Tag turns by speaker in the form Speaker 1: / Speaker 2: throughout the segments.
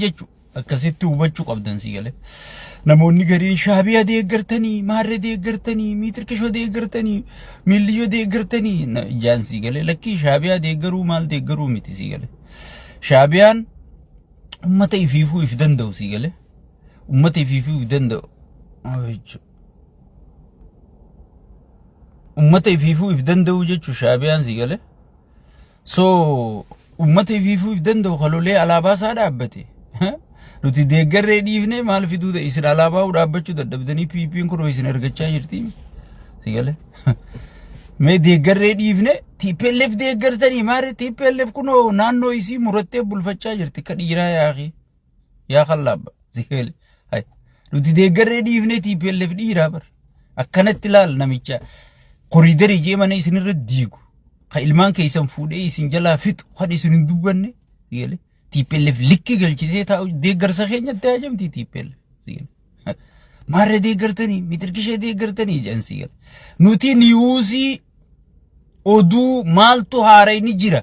Speaker 1: jechu akkasitti hubachuu qabdan si gale namoonni gariin shaabiyaa deeggartanii maarree deeggartanii miitirkishoo deeggartanii miilliyoo deeggartanii jaan si gale lakkii shaabiyaa deeggaruu maal deeggaruu miti si gale shaabiyaan ummata ifiifuu if danda'u si gale ummata ifiifuu if danda'u ummata ifiifuu if danda'u jechu shaabiyaan si gale so ummata ifiifuu if danda'u halolee alaabaa isaa dhaabbate nuti deeggarree dhiifne maal fiduudha isin alaabaa dhaabbachuu dadhabdanii PP'n kun isin argachaa jirti si gale mee deeggarree dhiifne TPLF deeggartanii maare TPLF kun naannoo isii murattee bulfachaa jirti ka dhiiraa yaaqi yaa khallaba si gale hay nuti deeggarree dhiifne TPLF dhiiraa bar akkanatti laal namicha koriidarii jeemana isin irra diigu ka ilmaan keessan fuudhee isin jalaa fixu kan isin dubbanne si gale TPLF likki galchitee taa'u deeggarsa keenyatti ajamti TPLF sigal maarree deeggartanii mitirkishee deeggartanii jedhan sigal nuti niyuusii oduu maaltu haarayni jira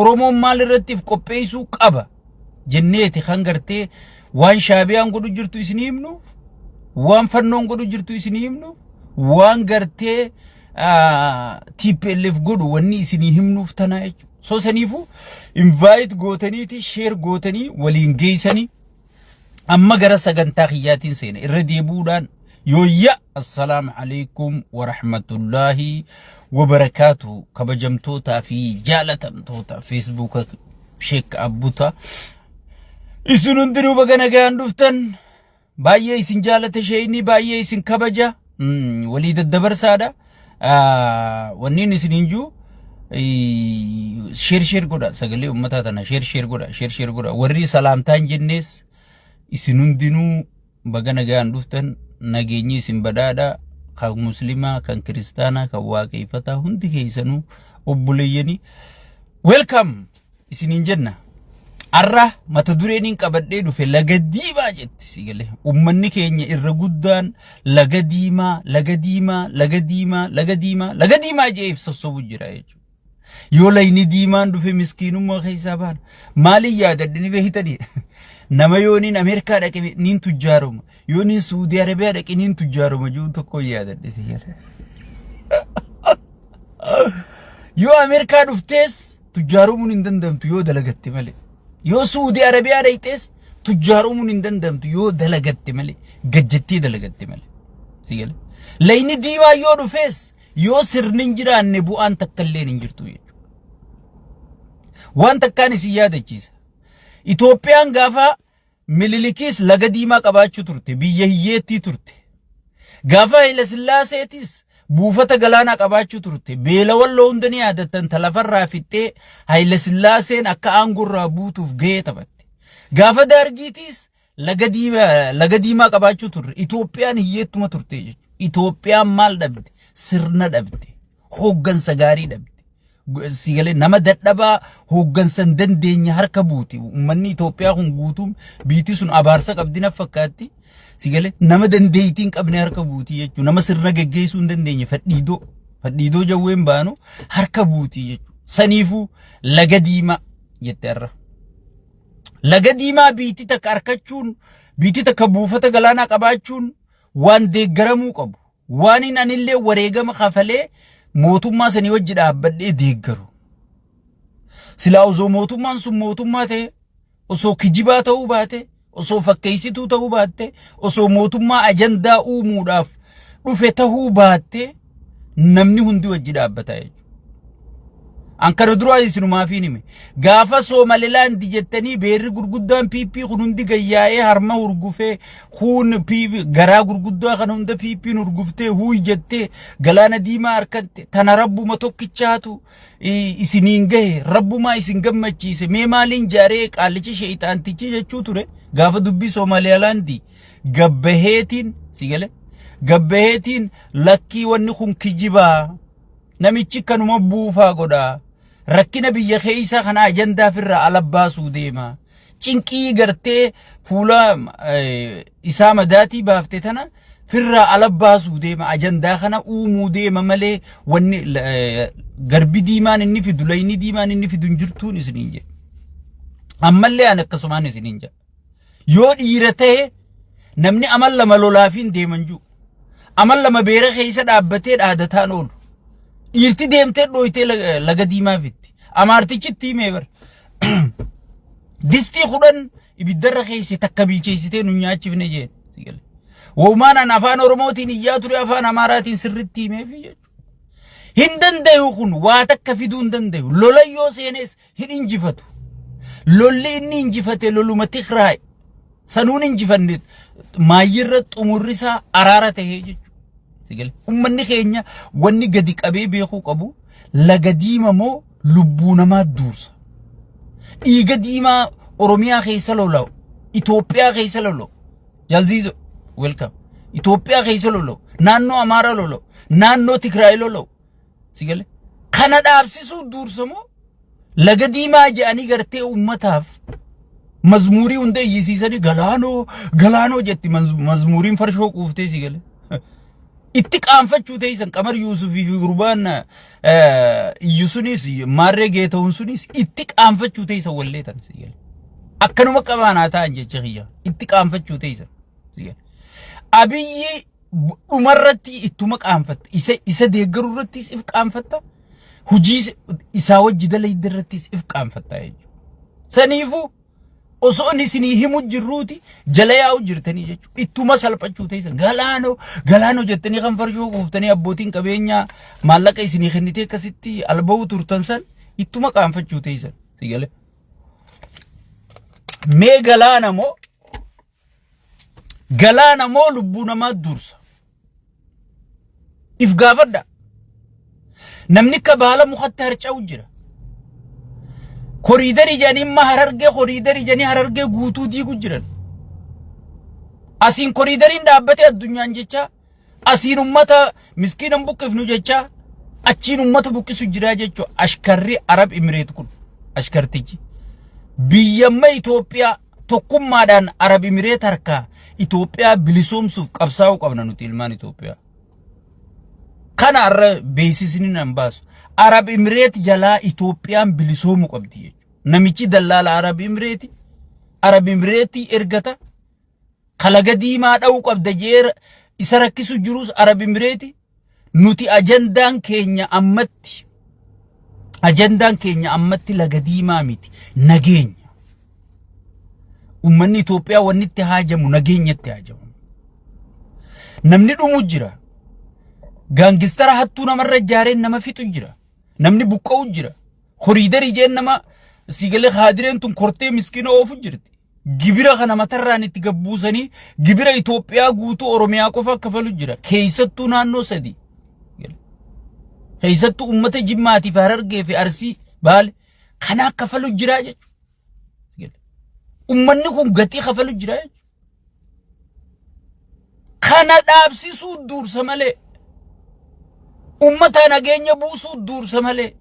Speaker 1: Oromoon maal irrattiif qopheessuu qaba jenneeti kan gartee waan shaabiyaan godhu jirtu isin himnuuf waan fannoon godhu jirtu isin himnuuf waan gartee TPLF godhu wanni isin himnuuf tanaa jechuudha so sanifu invite gootaniiti share gootanii waliin geeysanii amma gara sagantaa xiyaatiin seena irra deebuudhaan yooyya assalaamu alaykum wa rahmatullahi wa barakatuh kabajamtoota fi jaalatamtoota Facebook Sheek Abbuta isin hundinuu baga nagaan dhuftan baay'ee isin jaalata sheeyni baay'ee isin kabaja walii daddabarsaadha wanniin isin hinjuu share goda sagalee ummata tana share goda warri salaamtaan jennees isin hundinuu baga nagaan dhuftan nageenyi isin badhaadha kan muslima kan kristaana kan waaqeffata hundi keessanuu obboleeyyanii welcome isinin jenna arra mata dureeniin qabadhee dhufe laga diimaa jetti sigale ummanni keenya irra guddaan laga diimaa jeef sossobu jira jechuudha yoo layni diimaan dhufe miskiinummaa keessaa baan maali yaadadni beeytani nama yooniin Ameerikaa dhaqe niin tujjaaruma yooniin Saudi Arabia dhaqe niin tujjaaruma juu tokko yaadadde sigale yoo Ameerikaa dhuftees tujjaarumuun hin dandamtu yoo dalagatte malee yoo Saudi Arabia dhaqees tujjaarumuun hin dandamtu yoo dalagatte malee gajjettee dalagatte malee sigale layni diimaa yoo dhufees yoo sirnin jiraanne bu'aan takkallee hin jirtu jechuudha waan takkaan isin yaadachiisa Itoophiyaan gaafa Mililikis laga diimaa qabaachuu turte biyya hiyyeettii turte gaafa Haile Sillaaseetis buufata galaanaa qabaachuu turte beelawwan loondanii yaadatan talafarraa fixxee Haile Sillaaseen akka aangurraa buutuuf gahee taphatte gaafa Dargiitis laga diimaa qabaachuu turte Itoophiyaan hiyyeettuma turte jechuudha Itoophiyaan maal dhabde sirna dhabde hooggansa gaarii dhabde sigale nama dadhabaa hooggansan dandeenya harka buuti ummanni Itoophiyaa kun guutum biitii sun abaarsa qabdina fakkaatti sigale nama dandeeytiin qabne harka buuti jechuudha nama sirna geggeessuu hin dandeenye fadhiidoo jawween baanu harka buuti jechuudha saniifuu laga diimaa jette arra laga diimaa biitii takka arkachuun biitii takka buufata galaanaa qabaachuun waan deeggaramuu qabu waan hin anillee wareegama kafalee mootummaa sanii wajji dhaabbadhee deeggaru silaa osoo mootummaan sun mootummaa ta'e osoo kijibaa ta'uu baate osoo fakkeessituu ta'uu baatte osoo mootummaa ajandaa uumuudhaaf dhufe ta'uu baatte namni hundi wajji dhaabbata jechuudha ankara duraa isinumaafin hime gaafa Somaliland jettanii beerri gurguddaan PP kun hundi gayyaa'ee harma urgufee kun garaa gurguddaa kan hunda PP urguftee huu jettee galaana diimaa harkatte tana rabbuma tokkichaatu isiniin gahe rabbuma isin gammachiise mee maaliin jaaree qaalichi sheeyxaantichi jechuu ture gaafa dubbii Somaliland gabbaheetiin sigale gabbaheetiin lakkii wanni kun kijibaa namichi kanuma buufaa godhaa rakkina biyya keessa kana ajandaa firra alabbaasuu deema cinqii gartee fuula isaa madaatii baafte tana firra alabbaasuu deema ajandaa kana uumuu deema malee wanni garbi diimaan inni fidu layni diimaan inni fidu jirtuun isiniin jedhe ammallee an akkasumaan isinin jedha yoo dhiira ta'e namni amal lama lolaafin deeman jiru amal lama beera keessa dhaabbatee dhaadataan oolu dhiirti deemtee dhooytee laga diimaa fitti amaartichi tiimee bar distii kudhan ibiddarra keessa takka bilcheessitee nu nyaachifne jeen sigale woomaan an afaan oromootiin iyyaa ture afaan amaaraatiin sirritti himee fi jechuudha hin dandayu kun waa takka fiduu hin dandayu lola yoo seenes hin injifatu lolli inni injifate loluma Tigraay sanuun injifanne maayyirra xumurrisaa araara tahee jechuudha sigale ummanni keenya wanni gadi qabee beekuu qabu laga diimaa moo lubbuu namaa duursa dhiiga diimaa Oromiyaa keessa lola'u Itoophiyaa keessa lola'u jalziizo welcome Itoophiyaa keessa lola'u naannoo Amaaraa lola'u naannoo Tigraay lola'u sigale kana dhaabsisuu duursa moo laga diimaa jedhanii gartee ummataaf mazmuurii hunda iyyisiisanii galaanoo jetti mazmuuriin farshoo quuftee sigale itti qaanfachuu teessan Qamar Yuusufii fi gurbaan iyyusunis maarree geetawun sunis itti qaanfachuu teessan walleetan sigale akkanuma qabaanaa ta'an jecha xiyya itti qaanfachuu teessan sigale Abiyyi dhumarratti ittuma qaanfatta isa deeggarurrattis if qaanfatta hujii isaa wajji dalaydirrattis if qaanfatta jechuudha saniifu osoo isinii himu jirruuti jala yaa'u jirtanii jechuudha ittuma salphachuu teessan galaanoo jettanii kan farshoo quuftanii abbootiin qabeenyaa maallaqa isinii kennitee akkasitti alba'uu turtan san ittuma qaanfachuu teessan sigale mee galaana moo lubbuu namaa dursa if gaafadha namni ka baala mukatti harca'u jira koriidari janii harargee guutuu diigu jiran asiin koriidariin dhaabbatee addunyaan jecha asiin ummata miskiinan buqqifnu jecha achiin ummata buqqisu jira jechuudha ashkarri Arab Imireet kun ashkartichi biyyamma Itoophiyaa tokkummaadhaan Arab Imireet harkaa Itoophiyaa bilisoomsuuf qabsaa'uu qabna nuti ilmaan Itoophiyaa kana arra beeksisni nan baasu Arab Imireet jalaa Itoophiyaan bilisoomuu qabdi jechuudha namichi dallaala Arab Imireetii ergata kalaga diimaa dha'uu qabda jeera isa rakkisu jirus Arab Imireeti nuti ajandaan keenya ammatti laga diimaa miti nageenya ummanni Itoophiyaa wanni itti haajamu nageenyatti haajamu namni dhumu jira gaangistara hattuu namarra jaareen nama fixu jira namni buqqa'u jira koriidari jeen nama sigale khaadireen tun kortee miskiina oofu jirti gibira kana matarraan itti gabbuusanii gibira Itoophiyaa guutuu Oromiyaa qofa kafalu jira keessattuu naannoo sadii keessattuu ummata Jimmaatiif Harargee fi Arsii Baale kana kafalu jira jechuudha ummanni kun gatii kafalu jira jechuudha kana dhaabsisuu dursa malee ummata nageenya buusuu dursa malee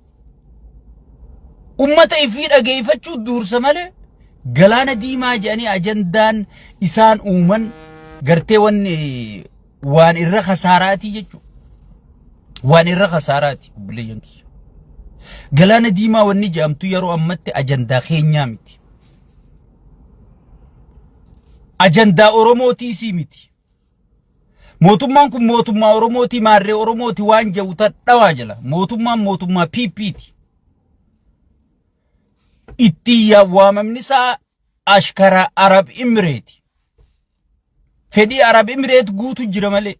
Speaker 1: ummata ifii dhageeffachuu dursa malee galaana diimaa jedhanii ajandaan isaan uuman gartee waan irra khasaaraati jechuudha waan irra khasaaraati buleeyyan kiyya galaana diimaa wanni jedhamtu yeroo ammatti ajandaa keenyaa miti ajandaa Oromootii miti mootummaan kun mootummaa Oromootii maarree Oromootii waan jedhu dhawaa jala mootummaa PP'ti itti yaawwamamni isaa ashkara Arab Imireeti fedhii Arab Imireet guutu jira malee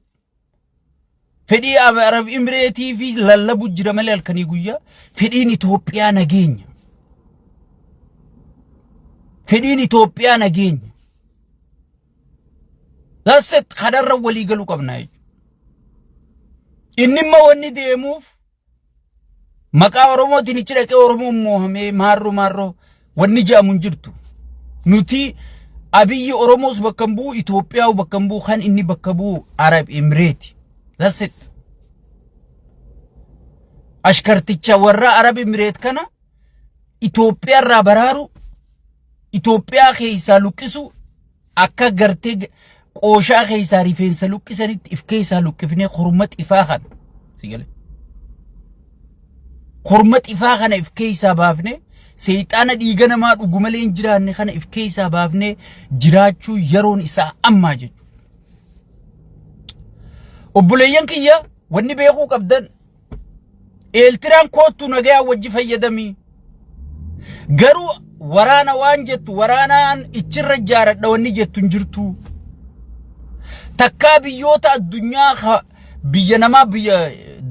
Speaker 1: fedhii Arab Imireetii fi lallabu jira malee halkanii guyyaa fedhiin Itoophiyaa nageenya laset kadarra walii galuu qabna jechuudha inni immoo wanni deemuuf maqaa Oromootiin ichi dhaqee Oromoon moohamee maarroo wanni jedhamu hin jirtu nuti Abiyyi Oromoos bakka bu'u Itoophiyaa bakka bu'u kan inni bakka bu'u Arab Imireeti laset ashkarticha warra Arab Imireet kana Itoophiyaa irraa baraaru Itoophiyaa keessaa luqqisu akka gartee qooshaa keessaa rifeensa luqqisanitti if keessaa luqqifnee qorma xifaa kana if keessaa baafne seyxaana dhiiga namaa dhugu malee hin jiraanne kana if keessaa baafnee jiraachuu yeroon isaa ammaa jechuudha. Obboleeyyan kiyya wanni beekuu qabdan Eertiraan kootu nagaa wajji fayyadamii garuu waraana waan jettu waraanaan ichirra jaaradha wanni jettu hin jirtu. Takkaa biyyoota addunyaa biyya namaa biyya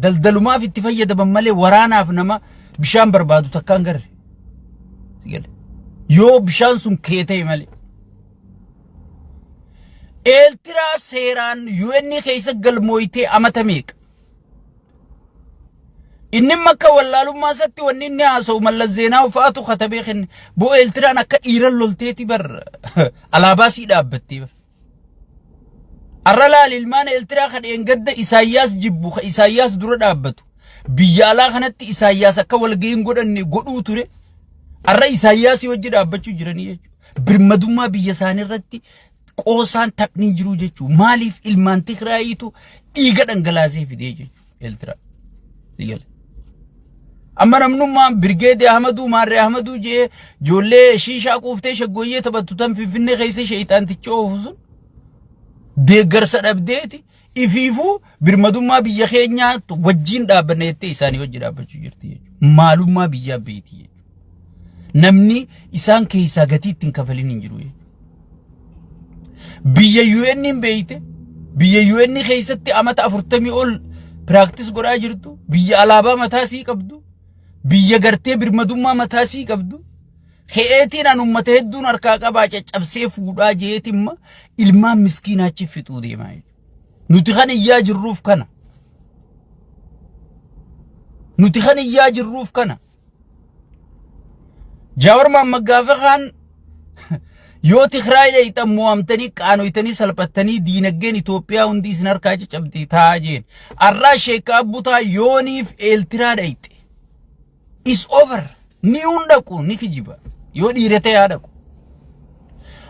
Speaker 1: daldalumaaf itti fayyadaman malee waraanaaf nama bishaan barbaadu takkaan garre. Yoo bishaan sun keetee malee. Eertiraa seeraan UN keessa galmooytee amata meeqa? Inni makka wallaalummaa satti wanni inni haasa'u Mallas Zeenaaw fa'aatu katabee kenne boo Eertiraan akka dhiiran lolteeti bar alaabaa sii dhaabbattee bar. Arralaal ilmaan Eertiraa kadheen gadda Isaayyaas jibbu ka Isaayyaas dura dhaabbatu biyya alaa kanatti Isaayyaas akka walga'iin godhanne godhuu ture arra Isaayyaasii wajji dhaabbachuu jiranii jechuudha. Birmadummaa biyya isaanii irratti qoosaan taphni jiru jechuudha. Maaliif ilmaan Tigraayitu dhiiga dhangalaasee fidee jechuudha Eertiraa. Amma namnummaan Birgeedee Ahmaduu Maarree Ahmaduu jee ijoollee shiishaa quuftee shaggooyyee taphattu tan Finfinnee keessa sheeyxaanticha oofusun deeggarsa dhabdeeti ifiifuu birmadummaa biyya keenyaa wajjiin dhaabbanneettee isaanii wajji dhaabbachuu jirti jechuudha. Maalummaa biyyaa beeti jechuudha. Namni isaan keessaa gatii ittiin kafalin hin jiru jechuudha. Biyya UN hin beeyte biyya UN keessatti amata 40 ol practice godhaa jirtu biyya alaabaa mataa sii qabdu biyya gartee birmadummaa mataa sii qabdu keetiin an ummata hedduun harkaa qabaa caccabsee fuudhaa jeetimma ilmaan miskiinaachi fixuu deemaa nuti kan iyyaa jirruuf kana nuti kan iyyaa jirruuf kana Jawaar Mohammad gaafa kaan yoo Tigraay leeytan mo'amtanii qaanoytanii salphattanii diinagdeen Itoophiyaa hundi isin harkaa caccabdii taa'aa jeen arraa Sheek Abbutaa yooniif Eertiraa dhayte is over ni hundaku ni kijiba yoo dhiirate yaadaku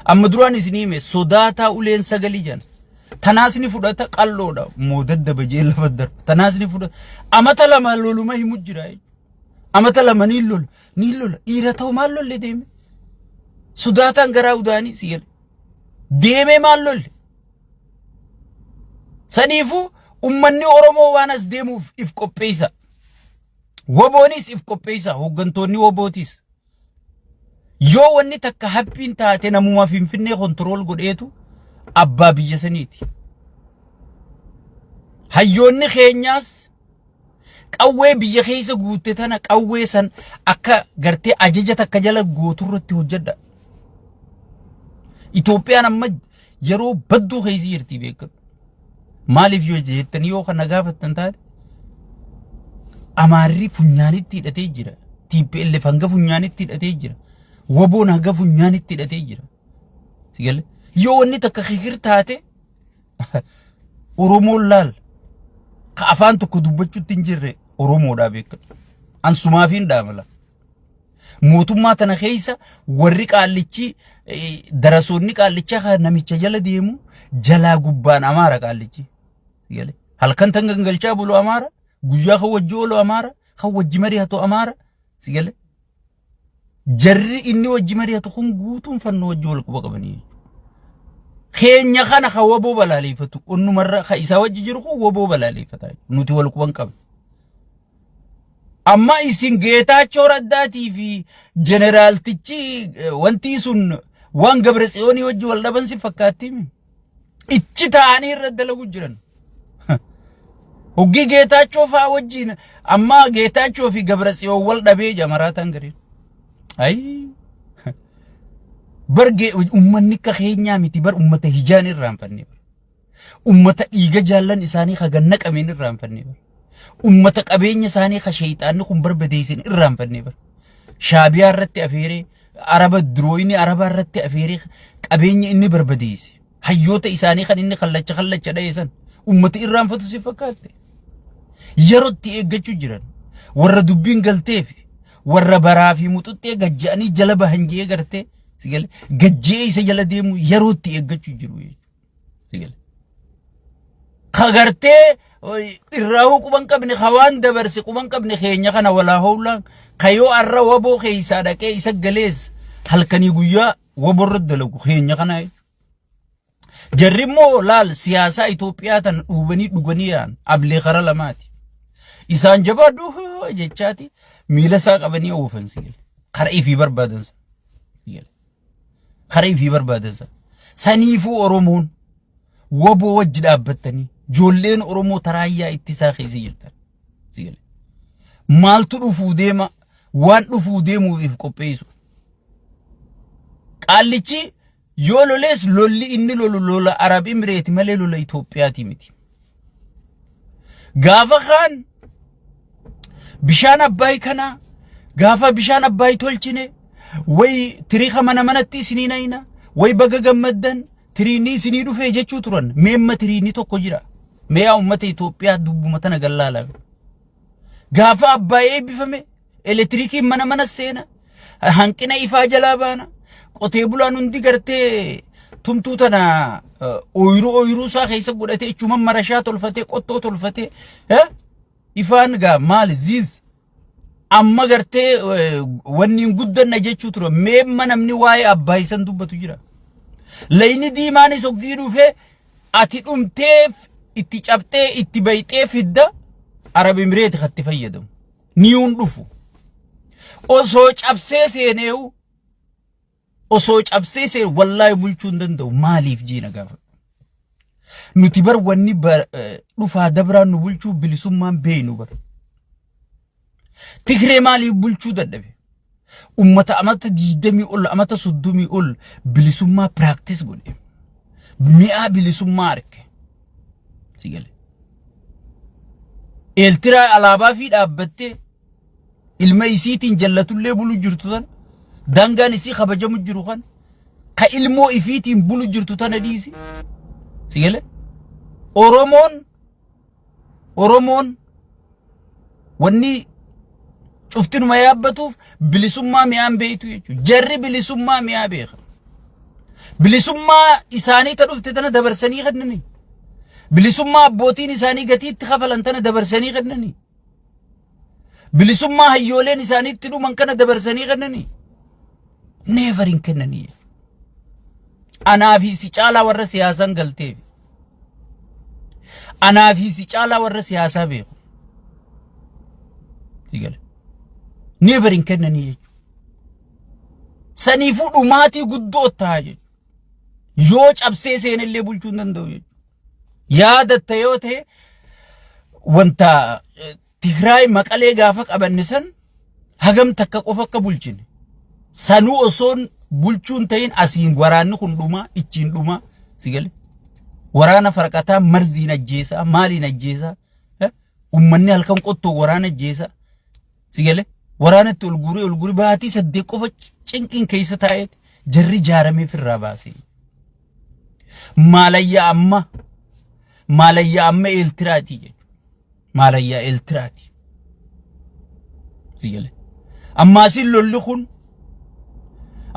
Speaker 1: amma duraan isinii hime sodaataa uleen sagalii jan tanaas ni fudhata qalloodha moodaddaba jee lafa darba tanaas ni fudhata amata lama loluma himu jira amata lama ni lola dhiira ta'u maal lolle deeme sodaataan garaa udaanii siyal deeme maal lolle saniifu ummanni Oromoo waan as deemuuf if qopheessa Woboonis if qopheessa hoggantoonni wobootis yoo wanni takka happiin taate namuma Finfinnee kontrool godheetu abbaa biyya saniiti. Hayyoonni keenyaas qawwee biyya keessa guutte tana qawwee san akka gartee ajaja takka jala gooturratti hojjedha. Itoophiyaan amma yeroo badduu keessa jirti beekatu. Maaliif yoo jettanii yoo kana gaafattan taate Amaarri funyaanitti hidhatee jira. TPLF hanga funyaanitti hidhatee jira. Woboon hanga funyaanitti hidhatee jira. Sigale yoo wanni takka khikir taate Oromoon laal ka afaan tokko dubbachuutti hin jirre Oromoodhaa beekatu. Ansumaafiin dhaamala. Mootummaa tana keessa warri qaallichi darasoonni qaallichaa kan namicha jala deemu jalaa gubbaan Amaara qaallichi. Sigale halkan tan gangalchaa bulu Amaara guyyaa kan wajji oolu Amaara kan wajji mari'atu Amaara sigale jarri inni wajji mari'atu kun guutuun fannoo wajji wal quba qabanii keenya kana kan woboo balaaleffatu onnumarra kan isaa wajji jiru kun woboo balaaleffataa nuti wal quban qabna amma isin Geetaachoo Raddaatii fi Jeneraaltichi wanti sun waan Gabratsiyoonii wajji wal dhaban si fakkaatti ichi ta'anii irra dalagu jiran Hoggi Geetaachoo fa'aa wajjin amma Geetaachoo fi Gabratsiyoon wal dhabee jamaraatan gariin. Ayi barge ummanni ka keenyaa miti bar ummata hijaan irraanfanne bar. Ummata dhiiga jaallan isaanii ka ganna qabeen irraanfanne bar. Ummata qabeenya isaanii ka sheeyxaanni kun barbadeessin irraanfanne bar. Shaabiyaa irratti afeeree Araba durooyini Araba irratti afeeree qabeenya inni barbadeesse. Hayyoota isaanii kan inni kallacha dhayeessan ummata irraanfatu si fakkaate. Yerootti eeggachuu jiran warra dubbiin galteef warra baraa fi muxuxxee gajja'anii jala bahan jee gartee sigale gajjee isa jala deemu yerootti eeggachuu jiru jechuudha sigale خغرتي الراو قبن قبن خوان دبرس قبن قبن خينيا كان ولا هولا خيو الروابو خيسا دكي يسجليس هل كان يقويا وبرد لو خينيا كان جرمو لال سياسة إثيوبيا تن وبني دوغنيان أبلي خرا لماتي إسان جبادو جتشاتي ميلا ساق أبني أوفنسيل خرأي في بربادنس خرأي في بربادنس سنيفو أرومون وبو وجد أبتني جولين أرومو ترايا اتساخي سيجل مالتو رفو ديما وان رفو ديمو إفكو بيسو قالتي يولو ليس لولي إني لولا عربي مريتي مالي لولا إثيوبياتي متي غافا خان بشان أباي كنا غافا بشان أباي تولچيني وي تريخا منتي سنينينا وي بغا غمدن تريني سنيدو في جيچو تران ميما تريني توكو جرا ميا أمت إثيوبيا دوبو متنا غلالا غافا أباي بفمي إلكتريكي من السينا هنكنا إفا جلابانا قطي بولان هندي غرتي تمتوتنا اويرو سا خيسا غدتي چوما مرشا تلفتي قطو تلفتي ها إفان غا مال زيز أما غرتي وني غدن نجچو ترو ميما نمني واي أباي سن دوبتو جرا ليني دي ماني سوغيرو في اتي امتيف اتي چابتي اتي بيتي فيدا عربي مريت خطي فيدم نيون دفو او سو چابسي سينيو osoo cabsee wallahi bulchuun danda'u maaliif jiina gaafa nuti bar wanni dhufaa dabraan nu bulchuu bilisummaan beeynu bar Tigree maaliif bulchuu dadhabe ummata amata 20 ol amata 30 ol bilisummaa practice godhe mi'a bilisummaa arke sigale Eertiraa alaabaa fi dhaabbattee ilma isiitiin jallatullee bulu jirtu tan dangaan isii kabajamu jiru kan ka ilmoo ifiitiin bulu jirtu tana dhiisi sigale Oromoon wanni cuftin ma yaabbatuuf bilisummaa mi'aan beeytu jechuudha jarri bilisummaa mi'aa beeka bilisummaa isaanii ta dhufte tana dabarsanii kennanii bilisummaa abbootiin isaanii gatiitti kafalan tana dabarsanii kennanii bilisummaa hayyooleen isaaniitti dhuman kana dabarsanii kennanii never in kennanii anaafi si caalaa warra siyaasan galteef anaafi si caalaa warra siyaasaa beeku sigale never in kennanii saniifuu dhumaatii guddoo taa yoo cabsee seenillee bulchuu hin danda'u yaadatta yoo ta'e wanta Tigraay Maqalee gaafa qabanne san hagam takka qofa akka bulchine sanuu osoon bulchuun ta'in asiin waraanni kun dhuma ichiin dhuma sigale waraana farqataa marziin ajjeesaa maaliin ajjeesaa ummanni halkan qottoo waraana ajjeesaa sigale waraanatti ulguri baatii 8 qofa cinqiin keessa taa'ee jarri jaaramee firraa baasee maalayya amma Eertiraati jechuudha maalayya Eertiraati sigale amma asin lolli kun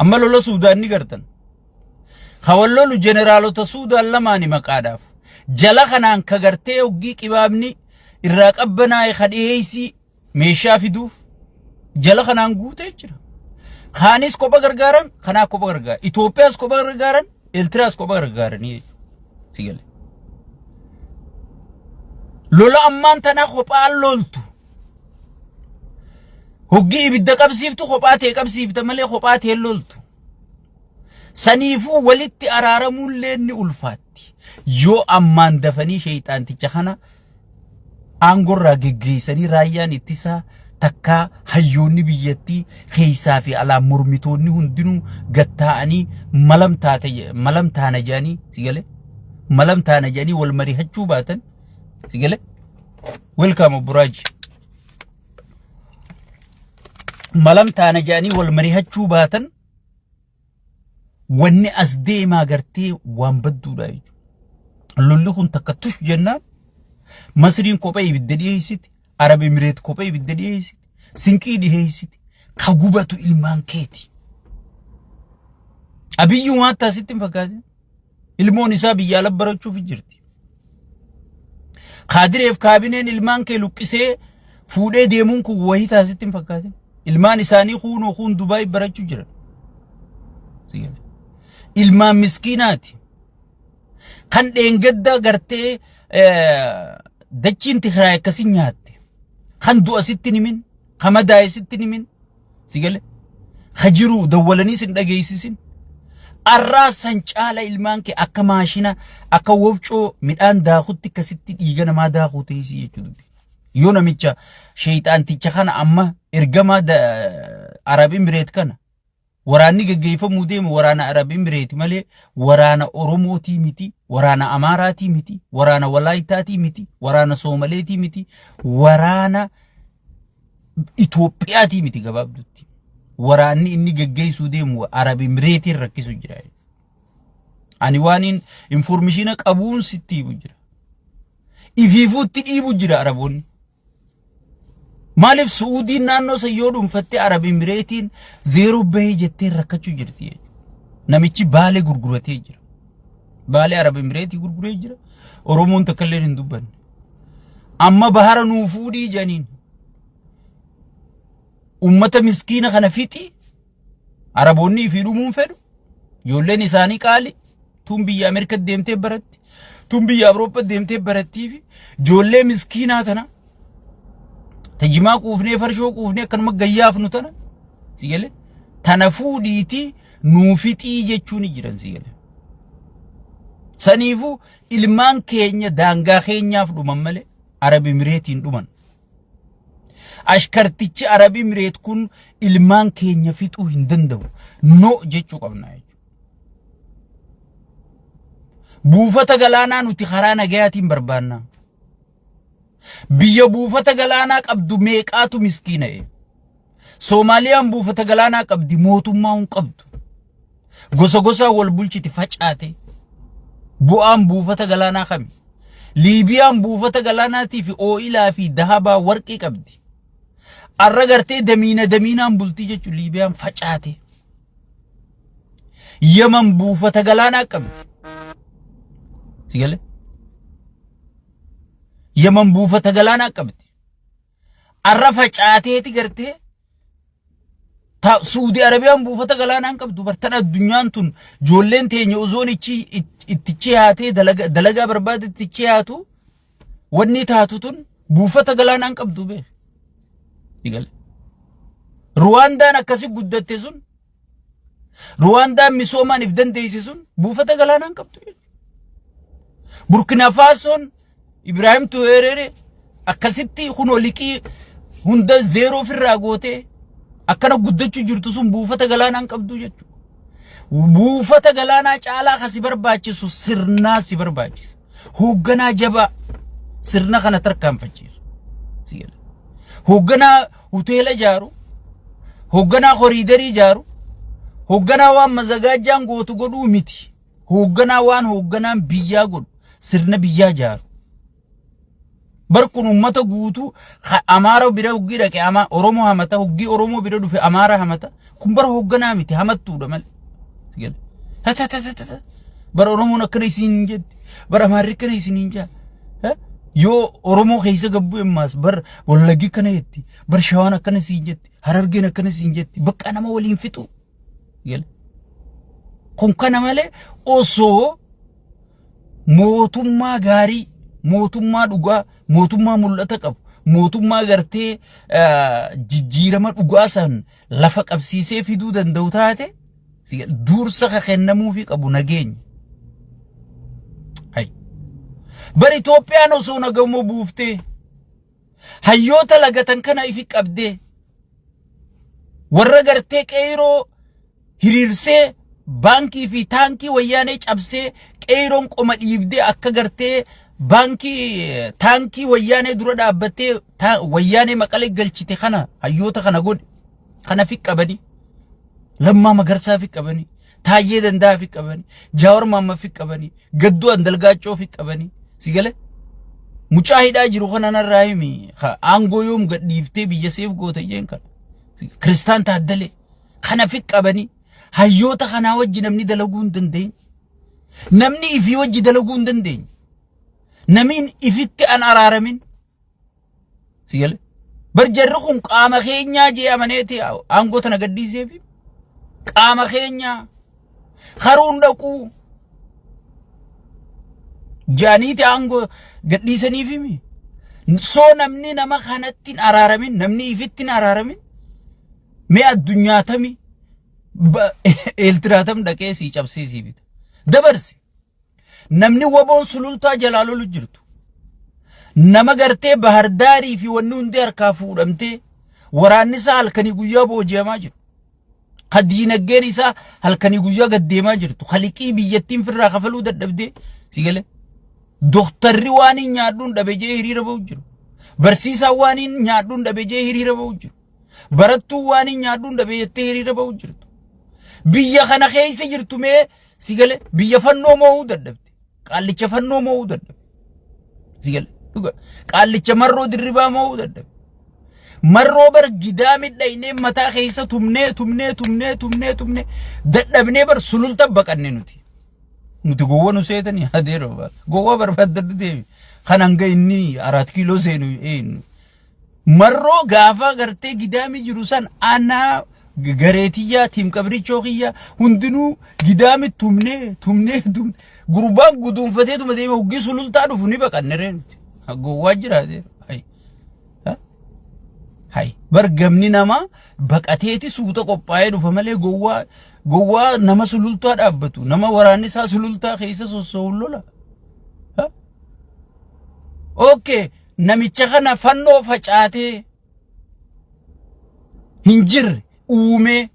Speaker 1: amma lola Suudaan ni gartan khawallolu generaalota Suudaan lamaani maqaadhaaf jala kanaan ka gartee oggii qibaabni irraa qabbanaa'e khadheeysi meeshaa fiduuf jala kanaan guutee jira khaanis kopha gargaaran kanaa kopha gargaaran Itoophiyaas kopha gargaaran Eertiraas kopha gargaaranii sigale lola ammaan tana kophaan loltu hoggii ibidda qabsiiftu kophaa ta'e qabsiifta malee kophaa ta'e loltu saniifuu walitti araaramuullee ni ulfaatti yoo ammaan dafanii sheeyxaanticha kana aangorraa geggeessanii raayyaan ittisaa takkaa hayyoonni biyyattii keessaa fi alaa mormitoonni hundinuu gattaa'anii malamtaana jedhanii sigale malamtaana jedhanii wal mari'achuu baatan sigale welcome Buraaji malamtaana jedhanii wal mari'achuu baatan wanni as deemaa gartee waan badduudha jechuudha lolli kun takka tush jennaan Masriin kophee ibidda dhiyeessiti Arab Emirates kophee ibidda dhiyeessiti sinqii dhiyeessiti ka gubatu ilmaan keeti Abiyyuu waan taasitti hin fakkaatin ilmoon isaa biyya ala barachuuf jirti Qaadireef kaabineen ilmaan kee luqqisee fuudhee deemuun kun wayii taasitti hin fakkaatin. Ilmaan isaanii kuun Dubaay barachuu jiran. Ilmaan miskiinaati. Kan dheengadda gartee dachiin Tigraay akkasii nyaatte. Kan du'a sitti nimin, kan madaa'e sitti nimin. Sigale. Hajiru dawwalanii sin dhageessisin. Arraasan caala ilmaan kee akka maashina akka wofcoo midhaan daakutti akkasitti dhiiga namaa daakuu teessii jechuudha. Yoo namicha sheeyxaanticha kana amma ergama Arab Emirates kana waraanni gaggeeffamuu deemu waraana Arab Emirates malee waraana Oromootii miti, waraana Amaaraatii miti, waraana Walaayitaatii miti, waraana Soomaleetii miti, waraana Itoophiyaatii miti gabaabdutti. Waraanni inni gaggeessuu deemu Arab Emirates rakkisu jira. Ani waan information qabuun sitti jira. Ifiifuutti dhiibu jira Araboonni. Maaliif Suudiin naannoo sayyoo dhuunfattee Arab Emirates zeero bahee jettee rakkachuu jirti. Namichi baalee gurguratee jira. Baalee Arab Emirates gurguree jira. Oromoon takkallee hin dubbanne. Amma bahara nuu fuudhii janiin. Ummata miskiina kana fixi Araboonni fi dhumuun fedhu ijoolleen isaanii qaali tun biyya Ameerika deemtee baratti tun biyya Awurooppaa deemtee barattii fi ijoollee miskiinaa tana tajimaa quufnee farshoo quufnee akkanuma gayyaafnu tana sigale tana fuudhiiti nuu fixii jechuun jiran sigale saniifu ilmaan keenya daangaa keenyaaf dhuman malee Arab Emirates dhuman. Ashkartichi Arab Emirates kun ilmaan keenya fixuu hin danda'u. No jechuu qabna jechuudha. Buufata galaanaa nuti karaa nagayaatiin barbaanna. Biyya buufata galaanaa qabdu meeqaatu miskiina'e. Soomaaliyaan buufata galaanaa qabdi mootummaa hin qabdu. Gosa gosaa wal bulchiti facaate. Bu'aan buufata galaanaa kami. Liibiyaan buufata galaanaatii fi ooyilaa fi dahabaa warqii qabdi. Arra gartee damiinaan bultii jechuun Liibiyaan facaate. Yaman buufata galaanaa qabdi. Sigale? Yaman buufata galaanaa qabdi. Arra facaateeti gartee Suudi Arabiyaan buufata galaanaa qabdu. Bartan addunyaan tun ijoolleen teenya ozoon itti chiyaatee dalagaa barbaade itti chiyaatu wanni taatu tun buufata galaanaa qabdu beek. Sigale. Ruwandaan akkasi guddatte sun Ruwandaan misoomaan if dandeesse sun buufata galaanaa qabdu. Burkina Fasoon Ibrahim Traoré akkasitti kunoo liqii hunda zeero ofirraa gootee akkana guddachuu jirtu sun buufata galaanaa qabdu jechuudha. Buufata galaanaa caalaa kasi barbaachisu sirnaa si barbaachisa. Hoogganaa jabaa sirna kana tarkaanfachiisu. Sigale. Hoogganaa hoteela ijaaru, hoogganaa koriidarii ijaaru, hoogganaa waan mazagaajaan gootu godhuu miti. Hoogganaa waan hoogganaan biyyaa godhu sirna biyyaa ijaaru. Barkun ummata guutuu Amaara bira huggii dhaqe Oromoo hamata huggii Oromoo bira dhufe Amaara hamata kun bara hoogganaa miti hamattuudha malee. Sigale. Bara Oromoon akkana isin jetti bara Amaarri akkana isin jaa. Yoo Oromoo keessa gabbu emmaas bar Wallaggi kana jetti bar Shawaan akkana isin jetti Harargeen akkana isin jetti bakka nama waliin fixu. Sigale. Kun kana malee osoo mootummaa gaarii mootummaa dhugaa mootummaa mul'ata qabu mootummaa gartee jijjiirama dhugaa san lafa qabsiisee fiduu danda'u taate dursa kennamuu fi qabu nageenya. Bar Itoophiyaan osoo nagamoo buuftee hayyoota lagatan kana ifi qabdee warra gartee qeyroo hiriirsee baankii fi taankii wayyaanee cabsee qeyroon qoma dhiibdee akka gartee baankii taankii wayyaanee dura dhaabbattee wayyaanee maqalee galchite kana hayyoota kana godhe kana fi qabani Lammaa Magarsaa fi qabani Taayyee Dandaa fi qabani Jaawar Maammaa fi qabani Gadduu Andalgaachoo fi qabani sigale mucaahidhaa jiru kana narraa himi aangoo yoom gadhiiftee biyya seef goota jeen kana Kristaan Taaddalee kana fi qabani hayyoota kana wajji namni dalaguu hin dandeenye namni ifii wajji dalaguu hin dandeenye نمين إفت أن أرارمين سيقول برجركم قام خينيا جي أمانيتي أنقوتنا قديسي في قام خينيا خرون دكو جانيتي أنقو قديسني في مي سو نمني نما خانتين أرارمين نمني إفتين أرارمين مي الدنيا تمي إلتراتم دكيسي چبسيسي بيت دبرسي نمني وبون سلولتا جلالو لجرتو نما غرتي بهرداري في ونون دير كافو رمتي وراني سا هلكني قويا بوجي ما جرتو قدينا غيري سا هلكني قويا قدي ما جرتو خليقي بيتين في الراخفلو دبدي سيقلي دختر واني نيادون دبجي هرير بوجرو برسيسا واني نيادون دبجي هرير بوجرو برتو واني نيادون دبجي هرير بوجرو بيا خنا خيسي جرتو مي سيقلي بيا فنو مو دبدي قال لي فنو مو دبدي سيقلي قال لي مرو دربا مو دبدي مرو بر قدام الدينين متا خيسة تمني دبني بر سلول تبقى نوتي قوة نسيتني هديرو بر قوة بر فدر دي خنانجا إني 4 كيلو سينو إين مرو غافا غرتي قدامي جروسان أنا غريتيا تيم كبري چوخيا هندنو قدامي تمني غربان قدوم فتيتو مديمة وقي سلول تانو فني بقى نرين قوة جرا دي هاي برغمني نما بقاتيتي سوتا قبايه دفمله غوا نما سلولتا دابتو نما وراني سا سلولتا خيسه سوسولولا ها اوكي نميچ خنا فنو فچاته هنجر اومه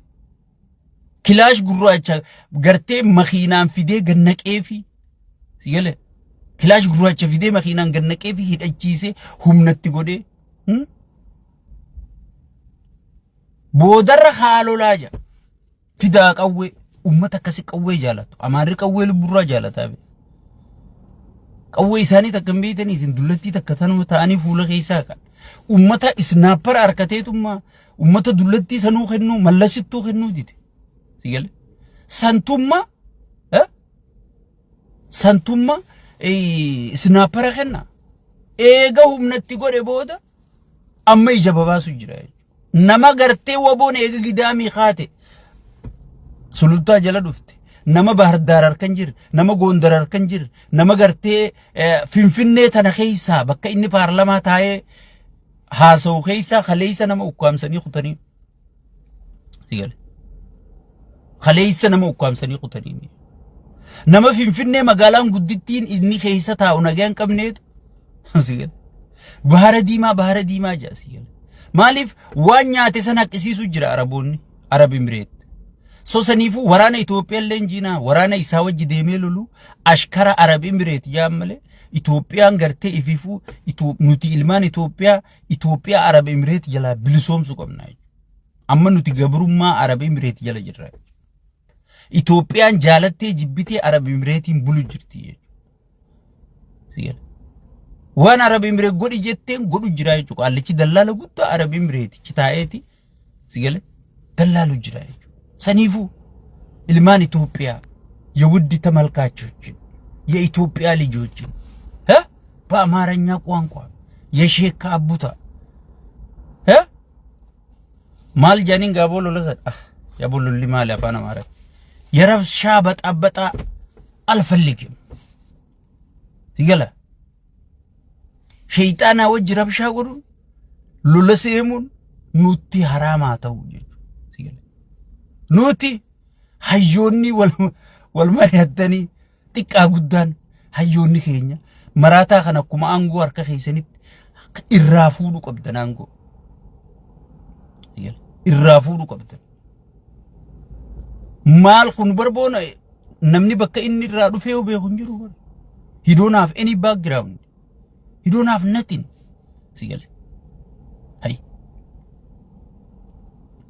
Speaker 1: كلاش غراچا غرتي مخينان فيدي غنقيفي سيله كلاش غراچا فيدي مخينان غنقيفي هيدچيسه همنتي غودي بودر خالو لاجا فدا قوي امتا كسي قوي جالاتو امار قوي لبرا جالتا قوي ساني تكمبيتني سن دلتي تكتنو تاني فول خيسا كان امتا اسنابر اركتيتما امتا دلتي سنو خنو ملسيتو خنو ديت سيغل سانتوما سانتوما اي سنابر خنا ايغا همنتي غوري بودا اما يجباباسو جراي نما غرتي وبون ايغا قدامي خاتي سلطة جلا دفته نما بهردار أركنجر نما غوندر أركنجر نما غرتي فينفينة تناخيسا بكا إني بارلما تاي هاسو خيسا خليسا نما أقام سني خطني سيقال خليسا نما أقام سني خطني نما فينفينة مقالان قدتين إني خيسا تاو نغان كمنيت سيقال بهار ديما جا سيقال مالف وان نياتي سنك اسيسو جرا عربوني عرب امريت سو سنيفو ورانا إثيوبيا لنجينا ورانا إساوج ديميلولو أشكرا عرب امريت جامله إثيوبيا غرتي إفيفو نوتي إلمان إثيوبيا عرب امريت جلا بلسوم سوكم نايج أما نوتي غبروما عرب امريت جلا جرا إثيوبيا جالتي جبتي عرب امريت بلو جرتي سيال وان عرب امريت غودي جتين غودو جراي چوك الله چي دلالو غوتو عرب امريت كتايتي سيال دلالو جراي سنيفو إلمان إثيوبيا يودي تملكاتشوچ يا إثيوبيا لجوچ ها بأمارنيا قوانقوا يشيك أبوتا ها مال جانين غابولو لزد يابولو اللي مال يفانا مارك يرف شابت أبتا الفلكم سيقلا شيطانا وجه ربشا قرون لولسيمون نوتي حراماتو سيقلا نوتي هيوني والمريدني تكا قدان هيوني خينيا مراتا خانا كما أنغو أركا خيسانيت إرافودو قبدان أنغو إرافودو قبدان مال خون بربونا نمني بكا إني رادو فيو بيخون جرو he don't have any background he don't have nothing سيقال هاي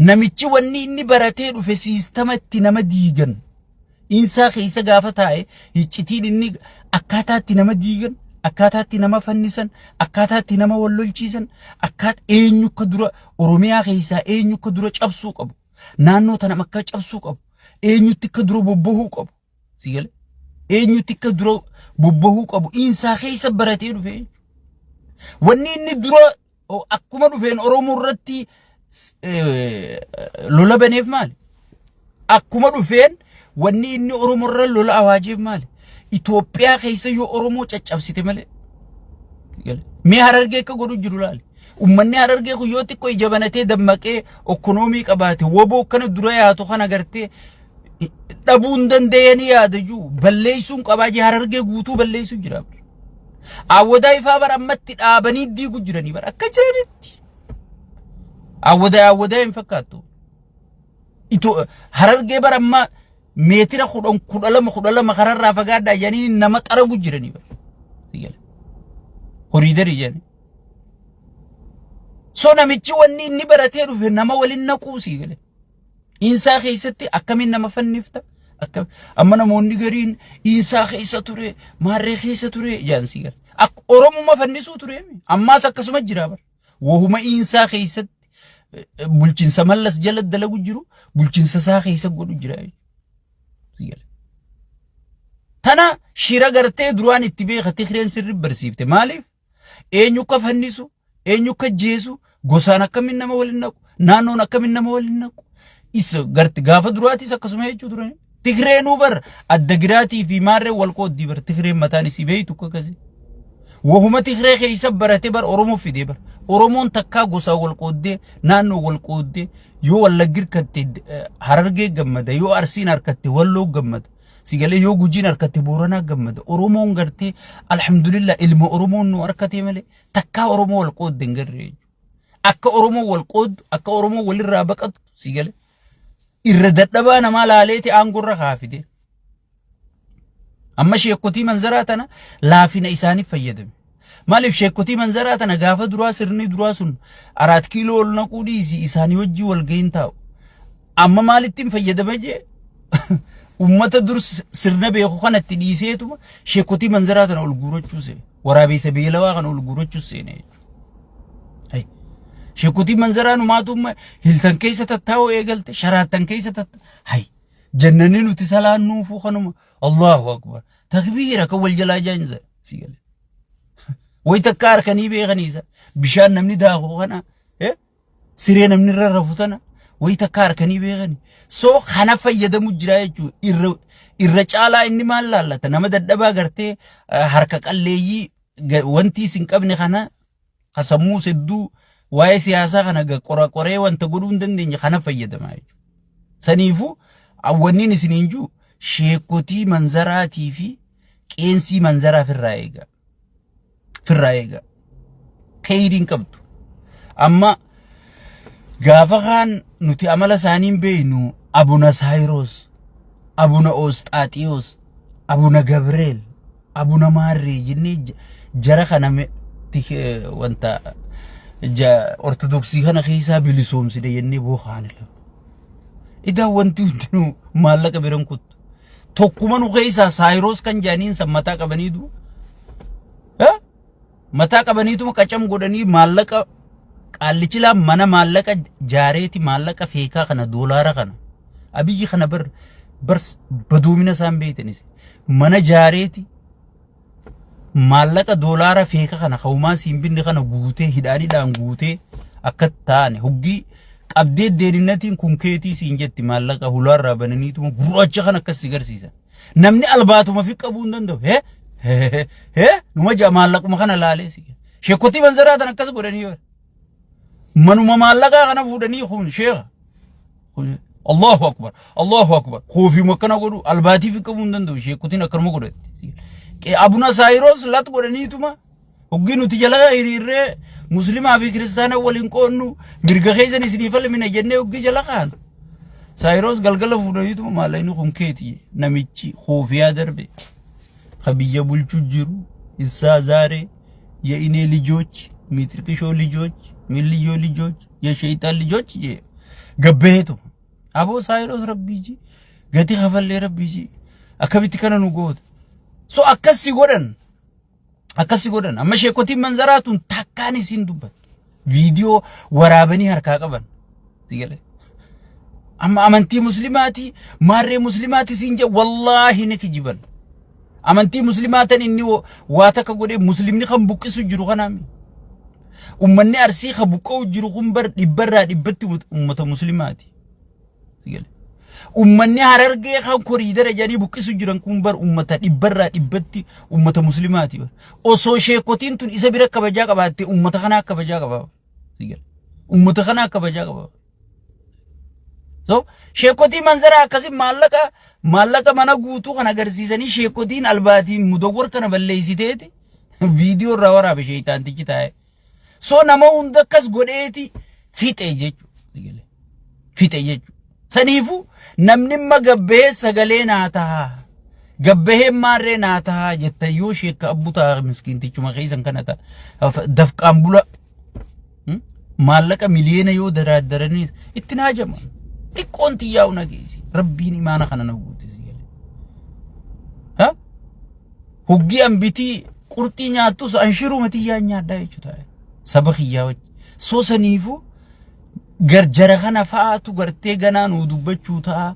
Speaker 1: نميتشي واني إني براتيرو في سيستمتي نما ديغن إنسا خيسا غافتاي هيتشتين إني أكاتاتي نما ديغن أكاتاتي نما فنسن أكاتاتي نما واللولشيسن أكات إينيو كدورا أروميا خيسا إينيو كدورا چبسوك أبو نانو تنا مكا چبسوك أبو إينيو تكدورا ببوهوك أبو سيقال eenyutti akka dura bobbahuu qabu insaa keessa baratee dhufe wanni inni dura akkuma dhufeen Oromoo irratti lola baneef maali akkuma dhufeen wanni inni Oromoo irra lola awaajeef maali Itoophiyaa keessa yoo Oromoo caccabsite malee mee Harargee akka godhu jiru laali ummanni Harargee ku yoo xiqqoo ijabanatee dammaqee ekonomii qabaate woboo kana dura yaatu kana gartee dhabuun dandeenye yaadaju balleessuun qabaaji Harargee guutuu balleessuu jira awwadaa ifaa bar ammatti dhaabanii diigu jiranii bar akka jiranitti awwadaa hin fakkaatu Harargee bar amma meetira 12 kararraa fagaadhaa yanii nama xaragu jiranii bar sigale horiidari jani so namichi wanni inni baratee dhufe nama waliin naquu sigale insaa keessatti akkamiin nama fannifta akkam amma namoonni gariin insaa keessa ture maarree keessa ture jaansi gal ak Oromuma fannisuu ture ammaas akkasuma jira bar wahuma insaa keessatti bulchiinsa mallas jala dalagu jiru bulchiinsa saa keessa godhu jira sigale tana shira gartee duraan itti beeka Tigreen sirri barsiifte maaliif eenyu ka fannisu eenyu ka jeesu gosaan akkamiin nama waliin naqu naannoon akkamiin nama waliin naqu isa garti gaafa duraatis akkasuma jechuu turan Tigreenuu bar addagiraatii fi maarree wal qooddii bar Tigreen mataan isii beeytu akkasi wahuma Tigree keessa barate bar Oromoo fide bar Oromoon takkaa gosaa wal qooddee naannoo wal qooddee yoo Wallaggi katte Harargee gammada yoo Arsiin harkatte Walloo gammada sigale yoo Gujiin harkatte Booranaa gammada Oromoon gartee alhamdulillah ilma Oromoon nu harkate malee takkaa Oromoo wal qooddee ngarree akka Oromoo wal qooddu akka Oromoo walirraa baqatu sigale irra dadhabaa nama laaleeti aangorra kaafide amma sheekotii manzaraa tana laafina isaaniif fayyadame maaliif sheekotii manzaraa tana gaafa duraa sirni duraa sun 4 kiiloo ol naquu dhiisi isaanii wajji wal gahin taa'u amma maalittiin fayyadame jee ummata dur sirna beeku kanatti dhiiseetuma sheekotii manzaraa tana ol guurachuuse waraabessa beelawaa kana ol guurachuuse ne sheekutii manzaraan maatumma hiltan keessa tattaa'u eegalte sharaatan keessa tatta hay jannani nuti salaannuufu kanuma Allahu akbar takbiira ka wal jalaa jaanza sigale way takka arkanii beekaniisa bishaan namni daaqo kana siree namni rarrafutana way takka arkanii beekani soo kana fayyadamu jira jechuu irra caalaa inni maal laallata nama dadhabaa gartee harka qalleeyyii wanti sin qabne kana qasammuu sedduu waa'ee siyaasaa kana qoraqoree wanta godhuu hin dandeenye kana fayyadamaa jechuudha. Saniifuu awwanniin isiniin jiru sheekotii manzaraatii fi qeensii manzaraa firraa eega. Firraa eega. Kheyriin qabdu. Amma gaafa kaan nuti amala isaaniin beeynu Abuna Sayros, Abuna Osxaaxiyos, Abuna Gabriel, Abuna Maarree jennee jara kana wanta ortodoksii kana keessaa bilisoomside yennee bookaanila idaa wanti hundinuu maallaqa biran kuttu tokkuma nu keessaa Sayros kan jaaniin san mataa qabaniitu mataa qabaniitu qacam godhanii maallaqa qaallichilaa mana maallaqa jaareeti maallaqa feekaa kana doolaara kana abiyyi kana bars badoomina isaan beeytanis mana jaareeti maallaqa doolaara feeka kana khawmaa siimbinni kana guutee hidhaaniidhaan guutee akka taane huggi qabdee deelinnatiin kunkeetii siin jetti maallaqa hulaarraa bananiituma gurraacha kana akkas sigarsiisa namni albaatuma fi qabuu hin danda'u numa jaa maallaquma kana laalee si sheekotii manzaraa tan akkas godhanii manuma maallaqaa kana fuudhanii kun sheekha Allahu akbar khoofi makkana godhu albaatii fi qabuu hin danda'u sheekotiin akkanuma godhatti Abuna Sayros lat godhaniituma hoggi nuti jala hiriirree muslimaa fi kiristaana waliin qoonnu mirga keessan isinii falmina jennee hoggi jala kaan Sayros galgala fuudhaniituma maallaqa kun keetii namichi khoofiyaa darbe kabiyya bulchuu jiru isaa zaare የኢኔ ልጆች ሚጥርቅሾ ልጆች ሚልዮ ልጆች የሸይጣን ልጆች ገበሄቱ አቦ ሳይሮስ ረቢጂ ገቲ ከፈለ ረቢጂ አከቢት ከነኑ ጎት ሶ አከሲ ጎደን አመ ሼኮቲ መንዘራቱን ታካኒ ሲንዱበት ቪዲዮ ወራበኒ ሀርካ ቀበን ሲገለ አማ አመንቲ ሙስሊማቲ ማሬ ሙስሊማቲ ሲንጀ ወላሂ ነክጅበን amantii muslimaatan inni waa takka godhee muslimni kan buqqisu jiru kanaami ummanni arsii kan buqqa'u jiru kun bar dhibbarraa dhibbatti ummata muslimaati sigale ummanni harargee kan koriidara jedhanii buqqisu jiran kun bar ummata dhibbarraa dhibbatti ummata muslimaati bar osoo sheekotiin tun isa bira kabajaa qabaatte ummata kana kabajaa qabaa sigale ummata kana kabajaa qabaa so sheekotii manzara akkasi maallaqa mana guutuu kan agarsiisanii sheekotiin albaatiin mudawwar kana balleessiteeti viidiyoo irraa waraabe sheeytaantichi taa'e so nama hunda akkas godheeti fixe jechuudha fixe jechuudha saniifu namni magabbee sagalee naa ta'a gabbee maarree naa ta'a jetta yoo sheekka abbutaa miskiintichuma keessan kana ta'a dafqaan bula maallaqa miliyoona yoo daraaddaranii itti naajama xiqqoonti yaa'u nageessi rabbiin imaana kana na guute sigale ha hoggi ambitii qurxii nyaattus anshiru matiyyaa nyaaddaa jechuudha saba khiyyaa wajji soo saniifu garjara kana fa'aatu gartee ganaa nuu dubbachuu ta'a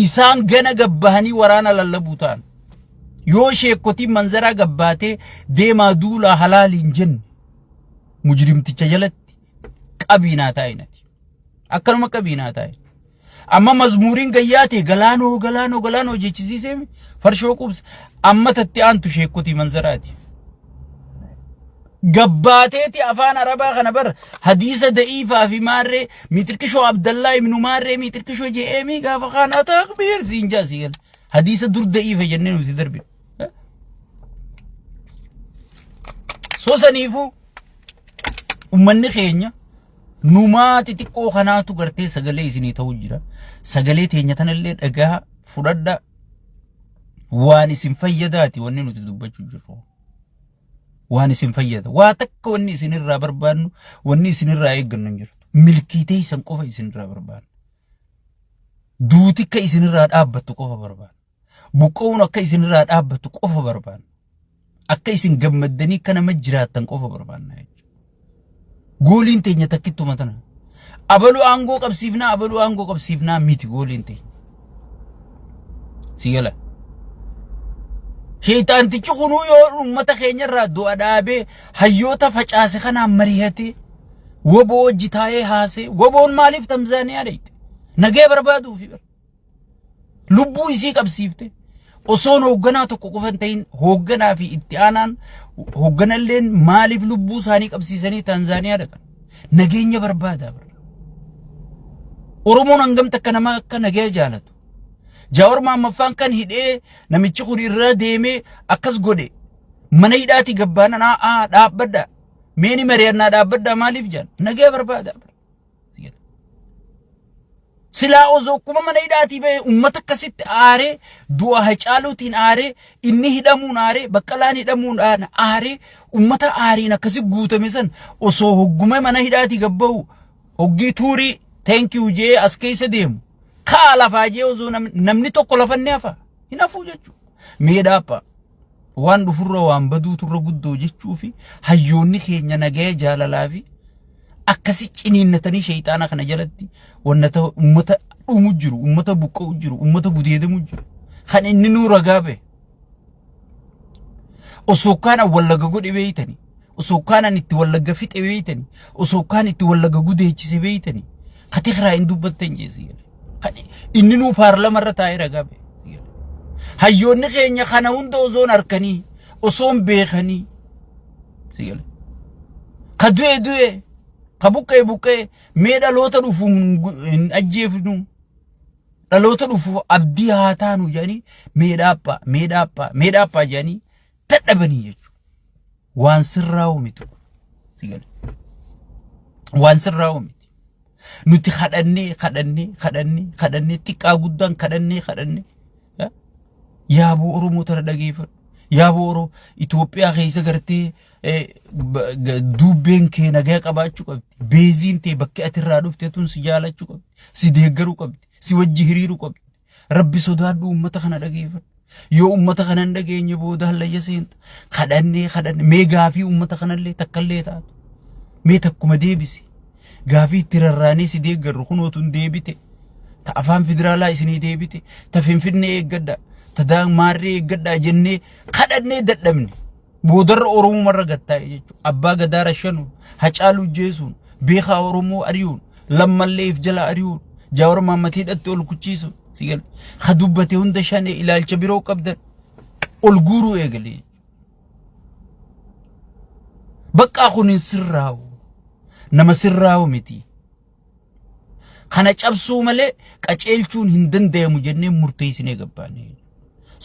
Speaker 1: isaan gana gabbahanii waraana lallabuu ta'an yoo sheekotiin manzaraa gabbaatee deemaa duulaa halaaliin jenne mujrimticha jalatti qabiinaa taa'inati akkanuma qabiinaa taa'e amma mazmuuriin gayyaate galaanoo jechisiisee farshoo qubs amma tatti aantu sheekotii manzaraati gabbateeti afaan arabaa kana bar hadiisa da'iifaa fi maarree mitirkishoo abdallaa ibnu maarree mitirkishoo je'eemii gaafa kana takbiir siinjaa siigal hadiisa dur da'iifa jennee nuti darbe soo saniifu ummanni keenya numaa xixiqqoo kanaatu gartee sagalee isinii ta'uu jira sagalee teenya tanallee dhagaa fudhadha waan isin fayyadaati wanni nuti dubbachuu jirru waan isin fayyada waa takka wanni isinirraa barbaannu wanni isinirraa eeggannu hin jirtu milkiitee isan qofa isinirraa barbaannu duuti akka isinirraa dhaabbattu qofa barbaannu buqqa'uun akka isinirraa dhaabbattu qofa barbaannu akka isin gammaddanii akka nama jiraattan qofa barbaanna gooliin teenya takkittuma tana abaluu aangoo qabsiifnaa miti gooliin teenya sigala sheeytaantichi kunuu yoo ummata keenyarraa du'a dhaabee hayyoota facaase kanaan marihate woboo wajji taa'ee haasee woboon maaliif Tanzaaniyaa dhayte nagee barbaaduufi lubbuu isii qabsiifte osoon hoogganaa tokko qofa hin ta'in hoogganaa fi itti aanaan hoogganalleen maaliif lubbuu isaanii qabsiisanii Tanzaaniyaa dhaqan nageenya barbaadaa Oromoon hangamta akka nama akka nagee jaalatu Jawar Mahammad kan hidhee namichi kun irra deemee akkas godhe mana hidhaati gabbaana dhaabbadha meeni mari'annaa dhaabbadha maaliif jaan nagee barbaada silaa osoo kuma mana hidhaati ba'e ummata akkasitti aaree du'a Hacaaluutiin aaree inni hidhamuun aaree Baqqalaan hidhamuun aaree ummata aariin akkasi guutame san osoo hogguma mana hidhaati gabbaa'u hoggii tuurii thank you jee as keessa deemu kaala faajee osoo namni tokko lafanne hafa hinafu jechuudha meedhaapha waan dhufurra waan baduu turra guddoo jechuu fi hayyoonni keenya nagaya jaalalaa fi akkasi ciniinnatanii sheeyxaana kana jalatti wannata ummata dhumu jiru ummata buqqa'u jiru ummata gudeedamu jiru kan inni nuu ragaa ba'e osoo kana wallaga godhe beeytanii osoo kana itti wallaga fixe beeytanii osoo kana itti wallaga gudeechise beeytanii katikhraa hin dubbattan jeesi inni nuu paarlama irra taa'ee ragaa ba'e hayyoonni keenya kana hunda osoon arkanii osoon beekanii sigale kadu'e kabuqqee mee dhaloota dhufu hin ajjeefnu dhaloota dhufu abdii haa taanu jedhanii meedhaaphaa jedhanii dadhabanii jechuudha waan sirraa'u miti sigale waan sirraa'u miti nuti kadhannee xiqqaa guddaan kadhannee yaaboo Oromoo tara dhageeffadhu yaaboo Oromoo Itoophiyaa keessa gartee dubbeen kee nagaa qabaachuu qabdi beeziin tee bakka ati irraa dhufte tun si jaalachuu qabdi si deeggaruu qabdi si wajji hiriiruu qabdi rabbi sodaadhu ummata kana dhageeffadhu yoo ummata kana hin dhageenye booda hallayya seenta kadhannee mee gaafii ummata kanallee takkallee taatu mee takkuma deebisi gaafii itti rarraanee si deeggarru kunootu hin deebite ta afaan federaalaa isinii deebite ta Finfinnee eeggadha tadaan maarree gaddaa jennee kadhannee dadhabne boodarra Oromoo marra gattaa'e jechuudha. Abbaa Gadaa Rashanuu Hacaaluu jeesuun beekaa Oromoo ari'uun lammallee if jala ari'uun Jawaar Mohaammed hidhatti ol kuchiisu sigal hadubbate hunda shanee ilaalcha biroo qabdan ol guuruu eegalee bakka kunin sirraawu nama sirraawu miti kana cabsuu malee qaceelchuun hin danda'amu jennee murteessinee gabbaane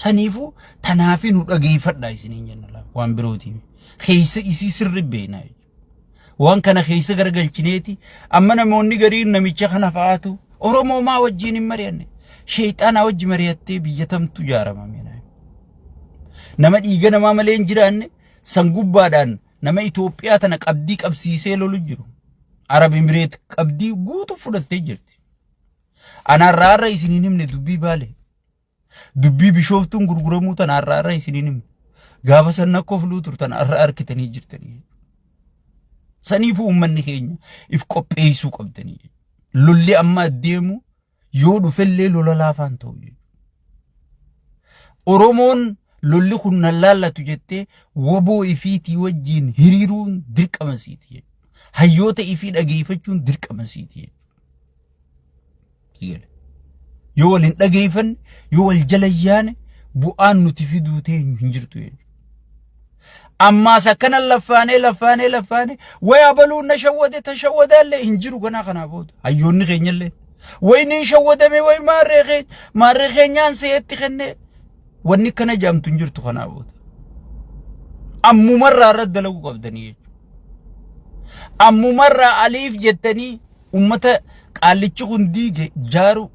Speaker 1: saniifu tanaafi nu dhageeffadhaa isiniin jenna waan birootii keessa isii sirri beena waan kana keessa gargalchineeti amma namoonni gariin namicha kana fa'aatu Oromoo maa wajjin hin mari'anne sheexaana wajji mari'attee biyyatamtu jaaramame nama dhiiga namaa malee hin jiraanne sangubbaadhaan nama Itoophiyaa tana qabdii qabsiisee lolu jiru Arab Emirates qabdii guutu fudhattee jirti anaarraarra isiniin himne dubbii baale dubbii bishooftuun gurguramuu tanaarraarra isiniin himne gaafa sanna kofluu turtan arra arkitanii jirtanii saniifu ummanni keenya if qopheessuu qabdanii lolli amma adeemu yoo dhufellee lola laafaan ta'u Oromoon lolli kun nallaalatu jettee woboo ifiitii wajjin hiriiruun dirqama siiti hayyoota ifii dhageeffachuun dirqama siiti yoo wal hin dhageeffanne yoo wal jala yaane bu'aan nuti fiduu teenyu hin jirtu amma sakana lafaane waya baluu na shawwade tashawwadallee hin jiru gana kana booda hayyoonni keenyallee wayni shawwadame way maarree keenyaan seetti kenne wanni kana jaamtu hin jirtu kana booda ammumarraa irra dalaguu qabdanii jechuudha ammumarraa aliif jettanii ummata qaallichi kun diige jaaru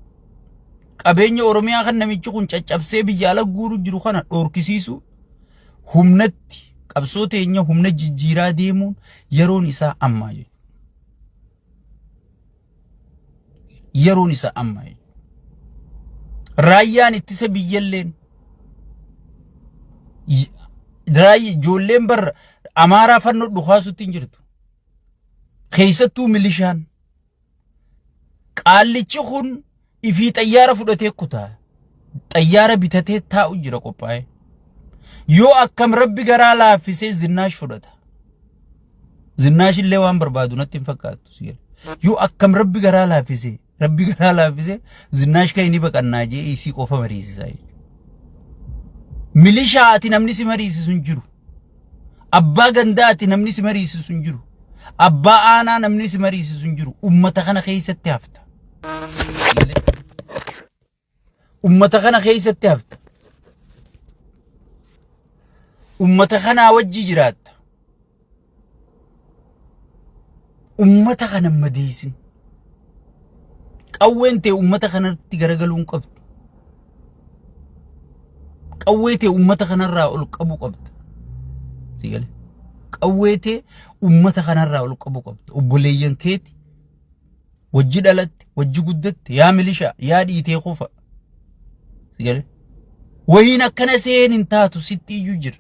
Speaker 1: qabeenya Oromiyaa kan namichi kun caccabsee biyya ala guuru jiru kana dhoorkisiisu humnatti qabsoo teenya humna jijjiiraa deemuun yeroon isaa ammaa jechuudha yeroon isaa ammaa raayyaan ittisa biyyalleen raayyi ijoolleen bar Amaaraa fannoo dhukaasutti hin jirtu keessattuu milishaan qaallichi kun ifii xayyaara fudhatee kutaa xayyaara bitatee taa'u jira qophaa'e yoo akkam rabbi garaa laaffisee Zinnaash fudhata Zinnaash illee waan barbaadu natti hin fakkaatu yoo akkam rabbi garaa laaffisee Zinnaash kan inni baqannaa jee isii qofa mariisisaa milishaa ati namni si mariisisu hin jiru abbaa gandaa ati namni si mariisisu hin jiru abbaa aanaa namni si mariisisu hin jiru ummata kana keessatti hafta ummata kana keessatti hafta ummata kana wajji jiraatta ummata kana madeessin qawween tee ummata kanatti garagaluun qabdu qawwee tee ummata kanarraa ol qabu qabda sigale qawwee tee ummata kanarraa ol qabu qabda obboleeyyan keeti wajji dhalatte wajji guddatte yaa milishaa yaa dhiitee qofa sigale wayin akkana seenin taatu sitti iyyuu jira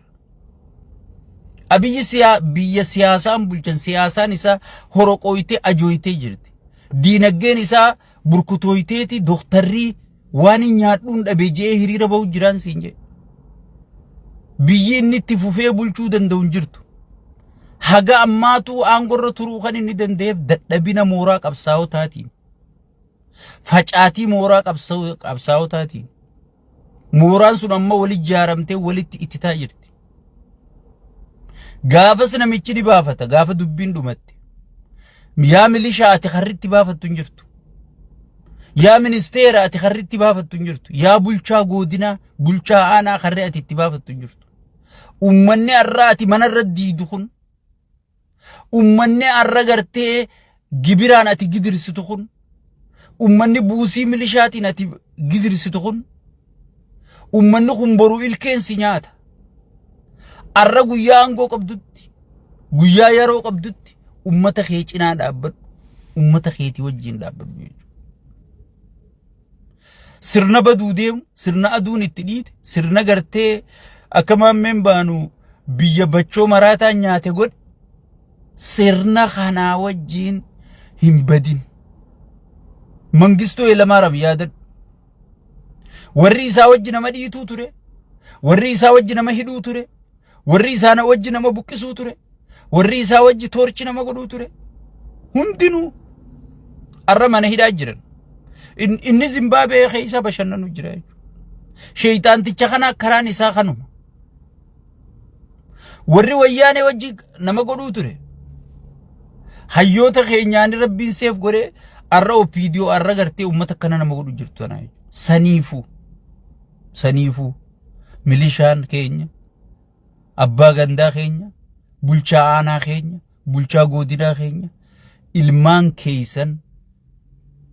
Speaker 1: biyya siyaasaan bulchan siyaasaan isaa horoqooytee ajooytee jirti diinagdeen isaa burkutooyteeti doktarrii waan nyaadhuun dhabe jee hiriira ba'u jiraan siin jee biyyi inni itti fufee bulchuu danda'u hin jirtu haga ammaatu aangorra turuu kan inni danda'eef dadhabina mooraa qabsaa'otaatiin facaatii mooraa qabsaa'otaatiin mooraan sun amma wali ijaaramtee walitti ittitaa jirti gaafa namichi ni baafata gaafa dubbiin dhumatte yaa milishaa ati harritti baafattu hin jirtu yaa ministeera ati harritti baafattu hin jirtu yaa bulchaa godinaa bulchaa aanaa harri ati itti baafattu hin jirtu ummanni arra ati manarra diidu kun ummanni arra gartee gibiraan ati gidirsitu kun ummanni buusii milishaatiin ati gidirsitu kun ummanni kun boruu ilkeensi nyaata arra guyyaa aangoo qabdutti guyyaa yeroo qabdutti ummata kee cinaa dhaabbadhu ummata keetii wajjin dhaabbadhu jechuudha sirna baduu deemu sirna aduun itti dhiite sirna gartee akka maammeen baanu biyya bachoo maraataa nyaate godhe sirna kanaa wajjin hin badin mangistuu Hayilamaariyaam yaadadhu warri isaa wajji nama dhiituu ture, warri isaa wajji nama hidhuu ture, warri isaa wajji nama buqqisuu ture, warri isaa wajji toorchi nama godhuu ture. Hundinuu arra mana hidhaa jiran. Inni Zimbabwee keessa bashannanu jira jechuudha. Sheeyxaanticha kana karaan isaa kanuma. Warri wayyaanee wajji nama godhuu ture. Hayyoota keenyaan rabbiin seef godhee arra opiidiyoo arra gartee uummata kana nama godhu jirtu tana jechuudha. Saniifuu milishaan keenya, abbaa gandaa keenya, bulchaa aanaa keenya, bulchaa godinaa keenya, ilmaan keeysan,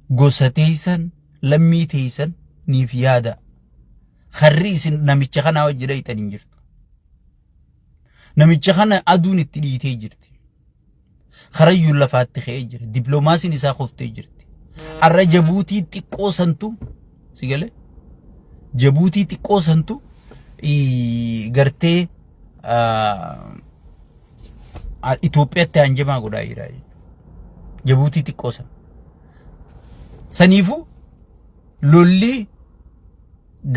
Speaker 1: gosa teeysan, lammii teeysan niif yaada. Harri isin namicha kana wajji dhayxanii jirtu. Namicha kana aduun itti dhiitee jirti. Karayyuun lafaatti ka'ee jira. Dippiloomaasiin isaa qoftee jirti. Arra Jabuutii xiqqoo santu si galee Jabuutii xiqqoo santu gartee Itoophiyaatti hanjamaa godhaa jira. Jabuutii xiqqoo san. Saniifuu lolli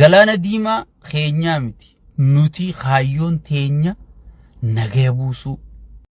Speaker 1: galaana diimaa keenyaa miti. Nuti kaayyoon teenya nagaya buusuu